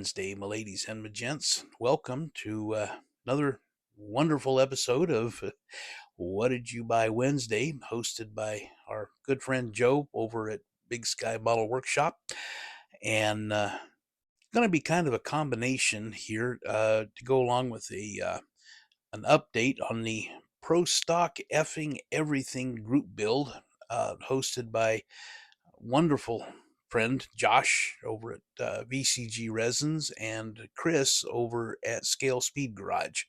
Wednesday, my ladies and my gents. Welcome to another wonderful episode of What Did You Buy Wednesday, hosted by our good friend Joe over at Big Sky Bottle Workshop. And going to be kind of a combination here to go along with an update on the Pro Stock Effing Everything group build hosted by wonderful friend Josh over at VCG Resins and Chris over at Scale Speed Garage.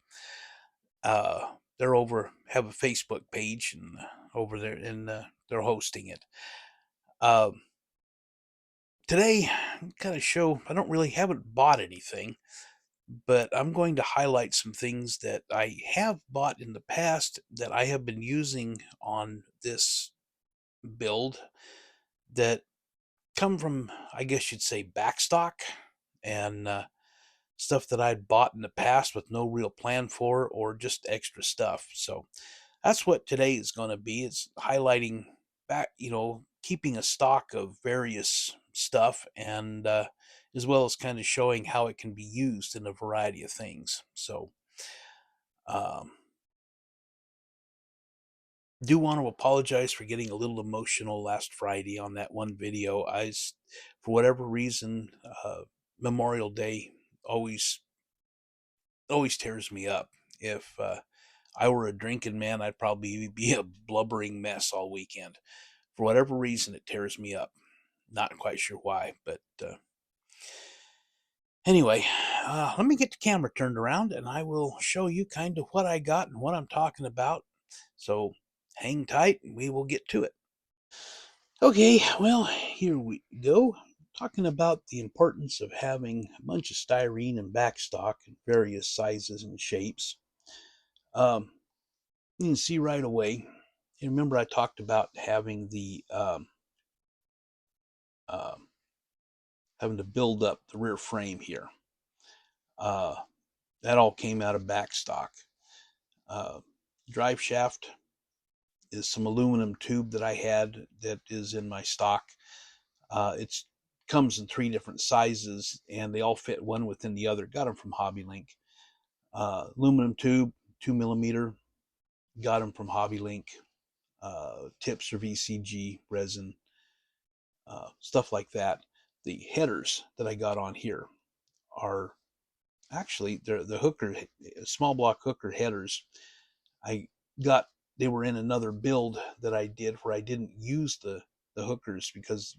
They're have a Facebook page and over there, and they're hosting it. Today, kind of show I haven't bought anything, but I'm going to highlight some things that I have bought in the past that I have been using on this build that come from, I guess you'd say, backstock and stuff that I'd bought in the past with no real plan for, or just extra stuff. So that's what today is going to be. It's highlighting back, keeping a stock of various stuff, and as well as kind of showing how it can be used in a variety of things. So, um, do want to apologize for getting a little emotional last Friday on that one video. For whatever reason, Memorial Day always tears me up. If I were a drinking man, I'd probably be a blubbering mess all weekend. For whatever reason, it tears me up. Not quite sure why, but anyway, let me get the camera turned around and I will show you kind of what I got and what I'm talking about. So hang tight and we will get to it. Okay, well, here we go. Talking about the importance of having a bunch of styrene and backstock in various sizes and shapes. You can see right away. You remember I talked about having having to build up the rear frame here. That all came out of backstock. Drive shaft is some aluminum tube that I had that is in my stock. It comes in 3 different sizes and they all fit one within the other. Got them from HobbyLink. Aluminum tube, 2mm. Got them from HobbyLink. Tips are VCG resin. Stuff like that. The headers that I got on here are actually the hooker, small block hooker headers. They were in another build that I did where I didn't use the hookers because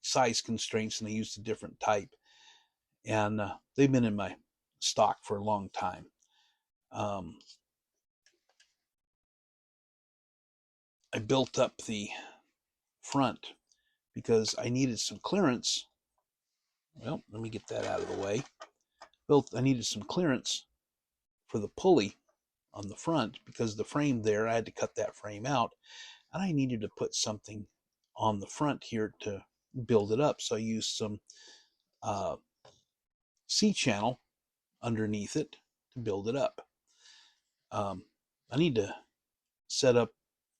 size constraints, and I used a different type. And they've been in my stock for a long time. I built up the front because I needed some clearance. Well, let me get that out of the way. I needed some clearance for the pulley on the front because the frame there, I had to cut that frame out, and I needed to put something on the front here to build it up. So I used some C-channel underneath it to build it up. I need to set up,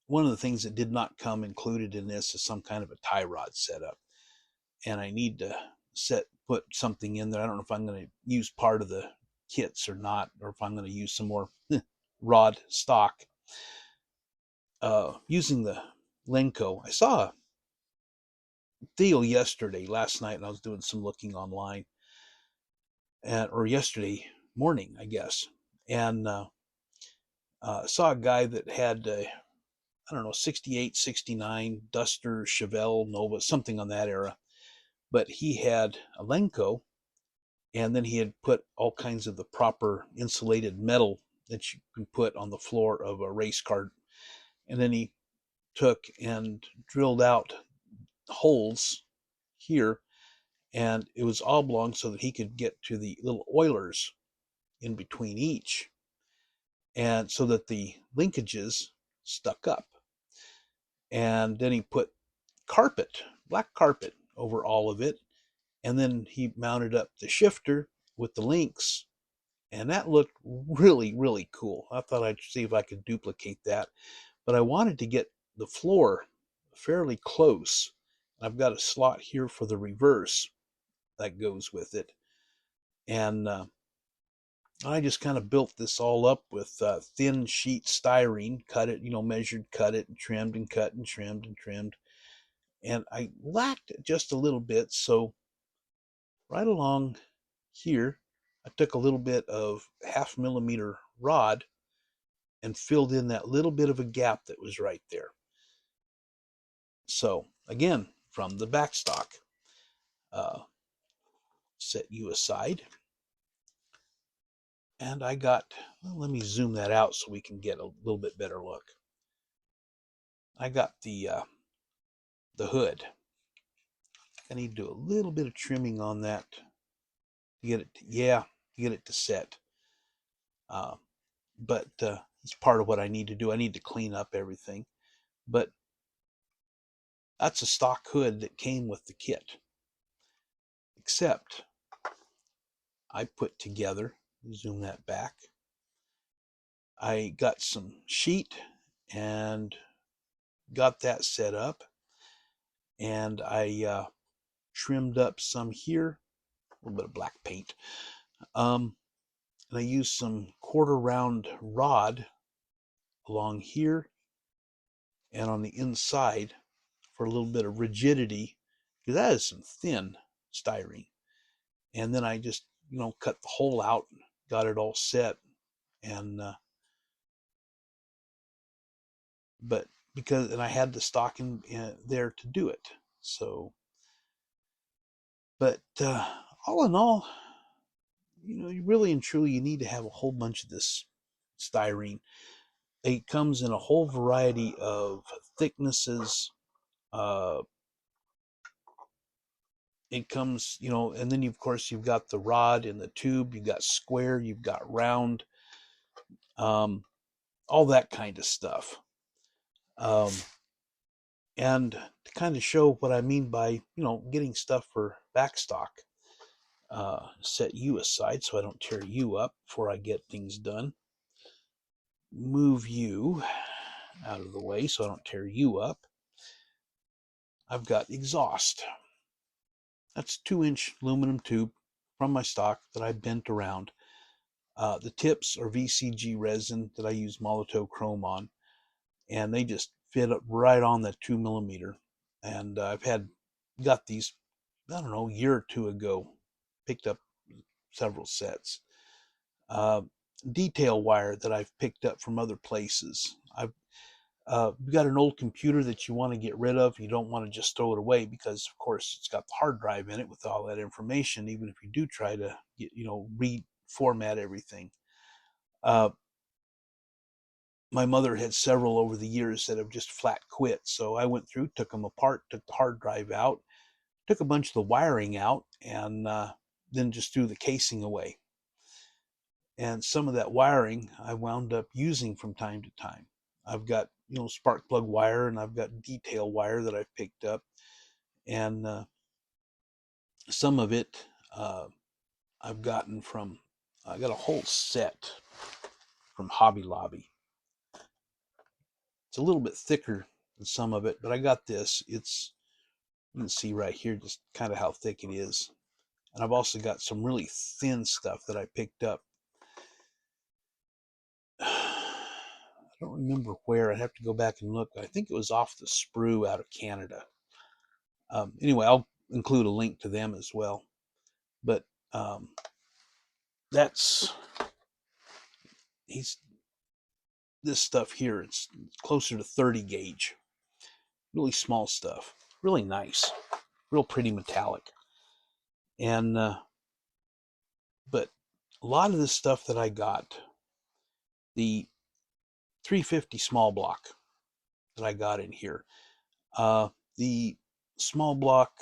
one of the things that did not come included in this is some kind of a tie rod setup, and I need to put something in there. I don't know if I'm going to use part of the kits or not, or if I'm going to use some more rod stock. Using the Lenco, I saw a deal last night, and I was doing some looking online, or yesterday morning, I guess, and saw a guy that had I don't know, 68, 69 Duster, Chevelle, Nova, something on that era. But he had a Lenco, and then he had put all kinds of the proper insulated metal that you can put on the floor of a race car. And then he took and drilled out holes here, and it was oblong so that he could get to the little oilers in between each, and so that the linkages stuck up. And then he put black carpet over all of it, and then he mounted up the shifter with the links, and that looked really, really cool. I thought I'd see if I could duplicate that, but I wanted to get the floor fairly close. I've got a slot here for the reverse that goes with it. And I just kind of built this all up with thin sheet styrene, cut it, measured, cut it, and trimmed and cut and trimmed and trimmed. And I lacked just a little bit. So right along here, I took a little bit of 0.5 millimeter rod and filled in that little bit of a gap that was right there. So again, from the backstock, set you aside. And I got, well, let me zoom that out so we can get a little bit better look. I got the hood. I need to do a little bit of trimming on that to get it, to get it to set. But it's part of what I need to do. I need to clean up everything. But that's a stock hood that came with the kit. Except I put together, zoom that back, I got some sheet and got that set up, and I trimmed up some here, a little bit of black paint, and I used some quarter round rod along here and on the inside for a little bit of rigidity, because that is some thin styrene. And then I just cut the hole out, got it all set, and but because I had the stock in there to do it. So, but all in all, you really and truly you need to have a whole bunch of this styrene. It comes in a whole variety of thicknesses. It comes, and then of course you've got the rod in the tube. You've got square. You've got round. All that kind of stuff. And to kind of show what I mean by, getting stuff for backstock, set you aside so I don't tear you up before I get things done. Move you out of the way so I don't tear you up. I've got exhaust. That's 2-inch aluminum tube from my stock that I bent around. The tips are VCG resin that I use Molotov chrome on, and they just fit up right on that 2 millimeter. And I've got these, I don't know, a year or two ago, picked up several sets. Detail wire that I've picked up from other places. I've got an old computer that you want to get rid of. You don't want to just throw it away because, of course, it's got the hard drive in it with all that information. Even if you do try to, reformat everything. My mother had several over the years that have just flat quit. So I went through, took them apart, took the hard drive out, took a bunch of the wiring out, and then just threw the casing away. And some of that wiring I wound up using from time to time. I've got, spark plug wire, and I've got detail wire that I've picked up. And some of it I've gotten from, I got a whole set from Hobby Lobby. It's a little bit thicker than some of it, but I got this. You can see right here just kind of how thick it is. And I've also got some really thin stuff that I picked up. I don't remember where. I'd have to go back and look. I think it was off the Sprue out of Canada. Anyway, I'll include a link to them as well. But that's this stuff here. It's closer to 30 gauge. Really small stuff. Really nice. Real pretty metallic. And but a lot of this stuff that I got, the 350 small block that I got in here, the small block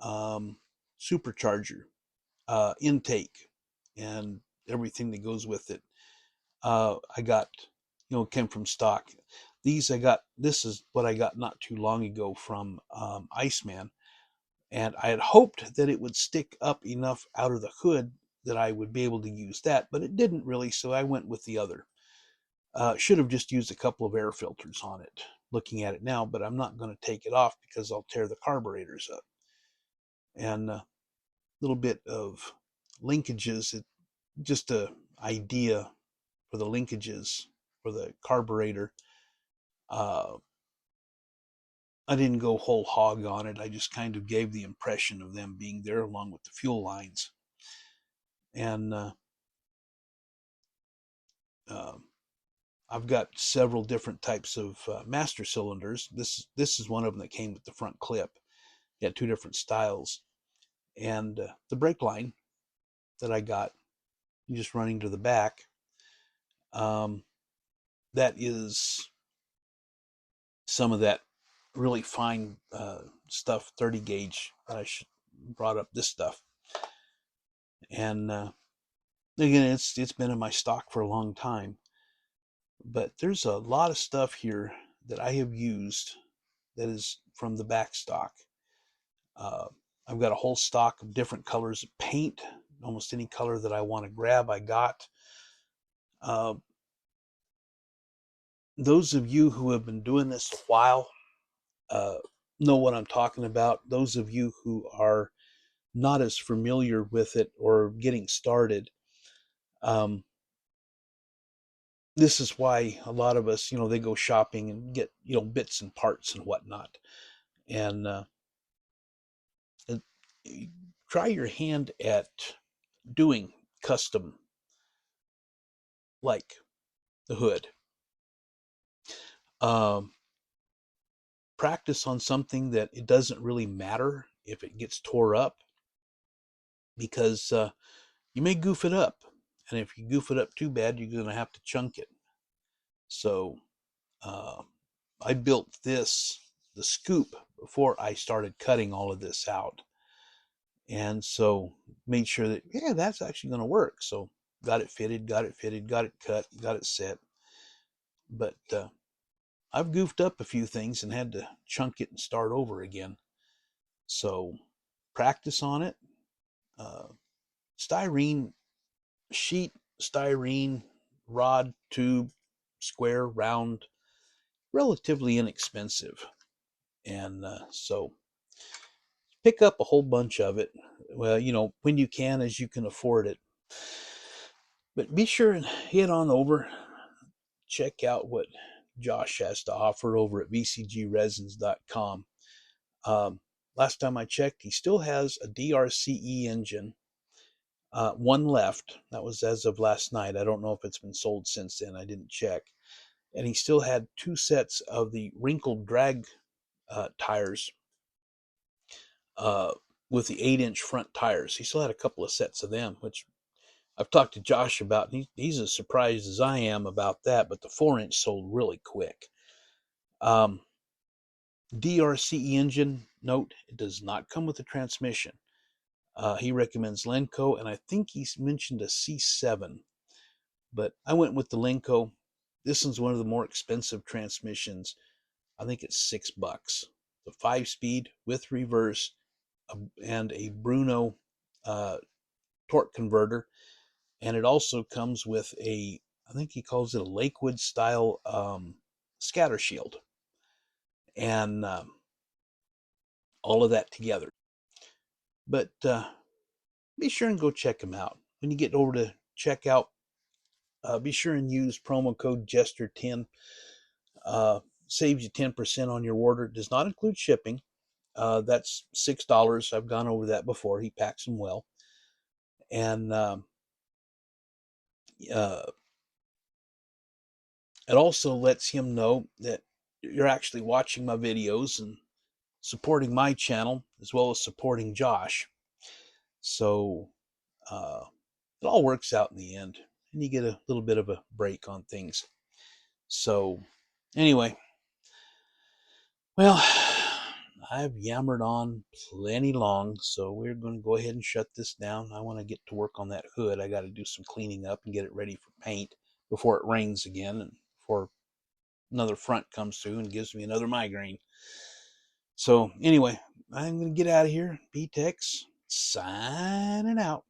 supercharger intake and everything that goes with it, I got, came from stock. This is what I got not too long ago from Iceman, and I had hoped that it would stick up enough out of the hood that I would be able to use that, but it didn't really, so I went with the other. Should have just used a couple of air filters on it, looking at it now, but I'm not going to take it off because I'll tear the carburetors up. And a little bit of linkages, just a idea for the linkages for the carburetor. I didn't go whole hog on it. I just kind of gave the impression of them being there along with the fuel lines. And I've got several different types of master cylinders. This is one of them that came with the front clip. It had two different styles. And the brake line that I got, just running to the back, that is some of that really fine stuff, 30 gauge. I brought up this stuff. And again, it's been in my stock for a long time. But there's a lot of stuff here that I have used that is from the backstock. I've got a whole stock of different colors of paint. Almost any color that I want to grab, I got. Those of you who have been doing this a while know what I'm talking about. Those of you who are not as familiar with it or getting started, this is why a lot of us, they go shopping and get, bits and parts and whatnot. And try your hand at doing custom, like the hood. Practice on something that it doesn't really matter if it gets tore up, because you may goof it up. And if you goof it up too bad, you're going to have to chunk it. So I built the scoop before I started cutting all of this out. And so made sure that, yeah, that's actually going to work. So got it fitted, got it cut, got it set. But I've goofed up a few things and had to chunk it and start over again. So practice on it. Styrene sheet, styrene rod, tube, square, round, relatively inexpensive. And so pick up a whole bunch of it. Well, when you can, as you can afford it. But be sure and head on over, check out what Josh has to offer over at vcgresins.com. Last time I checked, he still has a DRCE engine, one left. That was as of last night. I don't know if it's been sold since then. I didn't check. And he still had two sets of the wrinkled drag tires with the 8-inch front tires. He still had a couple of sets of them, which I've talked to Josh about. He's as surprised as I am about that, but the 4-inch sold really quick. DRCE engine, note, it does not come with a transmission. He recommends Lenco, and I think he's mentioned a C7, but I went with the Lenco. This one's one of the more expensive transmissions. I think it's $6. The 5-speed with reverse and a Bruno torque converter. And it also comes with I think he calls it a Lakewood style scatter shield. And all of that together. But be sure and go check them out. When you get over to checkout, be sure and use promo code Jester10. Saves you 10% on your order. It does not include shipping. That's $6. I've gone over that before. He packs them well. And it also lets him know that you're actually watching my videos and supporting my channel as well as supporting Josh. So it all works out in the end, and you get a little bit of a break on things. So anyway, well, I've yammered on plenty long, so we're going to go ahead and shut this down. I want to get to work on that hood. I got to do some cleaning up and get it ready for paint before it rains again and before another front comes through and gives me another migraine. So anyway, I'm going to get out of here. P-Tex signing out.